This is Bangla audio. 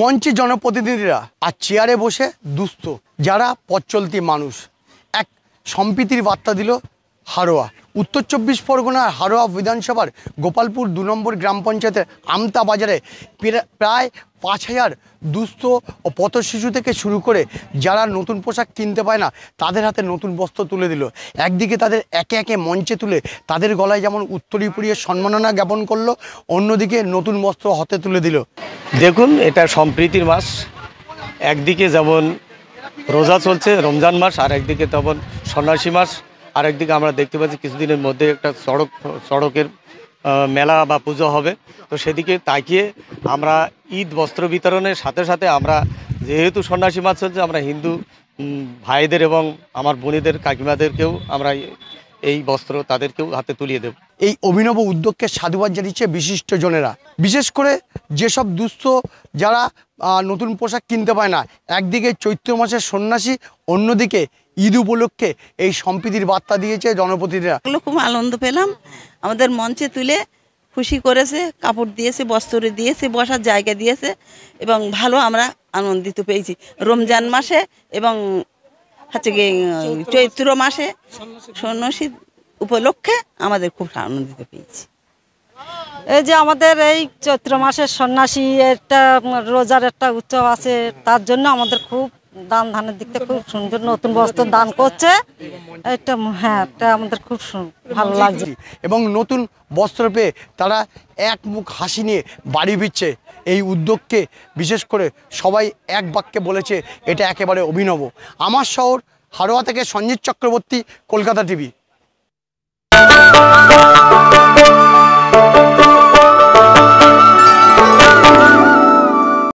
মঞ্চে জনপ্রতিনিধিরা আর চেয়ারে বসে দুস্থ যারা পথ চলতি মানুষ এক সম্প্রীতির বার্তা দিল হারোয়া। উত্তর ২৪ পরগনার হারোয়া বিধানসভার গোপালপুর ২ নম্বর গ্রাম পঞ্চায়েতের আমতা বাজারে প্রায় ৫,০০০ দুস্থ ও পথশিশু থেকে শুরু করে যারা নতুন পোশাক কিনতে পায় না তাদের হাতে নতুন বস্ত্র তুলে দিল। একদিকে তাদের একে একে মঞ্চে তুলে তাদের গলায় যেমন উত্তরী পরিয়ে সম্মাননা জ্ঞাপন করলো, অন্যদিকে নতুন বস্ত্র হাতে তুলে দিল। দেখুন, এটা সম্প্রীতির মাস। একদিকে যেমন রোজা চলছে, রমজান মাস, আর একদিকে তেমন সন্ন্যাসী মাস। আর একদিকে আমরা দেখতে পাচ্ছি কিছুদিনের মধ্যে একটা সড়কের মেলা বা পুজো হবে। তো সেদিকে তাকিয়ে আমরা ঈদ বস্ত্র বিতরণের সাথে সাথে আমরা যেহেতু সন্ন্যাসী মাস চলছে, আমরা হিন্দু ভাইদের এবং আমার বোনেদের কাকিমাদেরকেও আমরা এই বস্ত্র তাদেরকেও হাতে তুলিয়ে দেব। এই অভিনব উদ্যোগকে সাধুবাদ জানিয়েছে বিশিষ্টজনেরা, বিশেষ করে যেসব দুস্থ যারা নতুন পোশাক কিনতে পায় না। একদিকে চৈত্র মাসের সন্ন্যাসী, অন্যদিকে ঈদ উপলক্ষে এই সম্প্রীতির বার্তা দিয়েছে জনপ্রতিনিধিরা। খুব আনন্দ পেলাম, আমাদের মঞ্চে তুলে খুশি করেছে, কাপড় দিয়েছে, বস্ত্র দিয়েছে, বসার জায়গা দিয়েছে এবং ভালো আমরা আনন্দিত পেয়েছি। রমজান মাসে এবং হচ্ছে গিয়ে চৈত্র মাসে সন্ন্যাসী উপলক্ষে আমাদের খুব আনন্দিত পেয়েছি। এই যে আমাদের এই চৈত্র মাসের সন্ন্যাসী একটা রোজার একটা উৎসব আছে, তার জন্য আমাদের খুব দান ধানের দিক থেকে খুব সুন্দর নতুন বস্ত্র দান করছে। এটা হ্যাঁ, এটা আমাদের খুব ভালো লাগছে এবং নতুন বস্ত্র পেয়ে তারা এক মুখ হাসি নিয়ে বাড়ি ফিরছে। এই উদ্যোগকে বিশেষ করে সবাই এক বাক্যে বলেছে এটা একেবারে অভিনব। আমার শহর হারোয়া থেকে সঞ্জিত চক্রবর্তী, কলকাতা টিভি।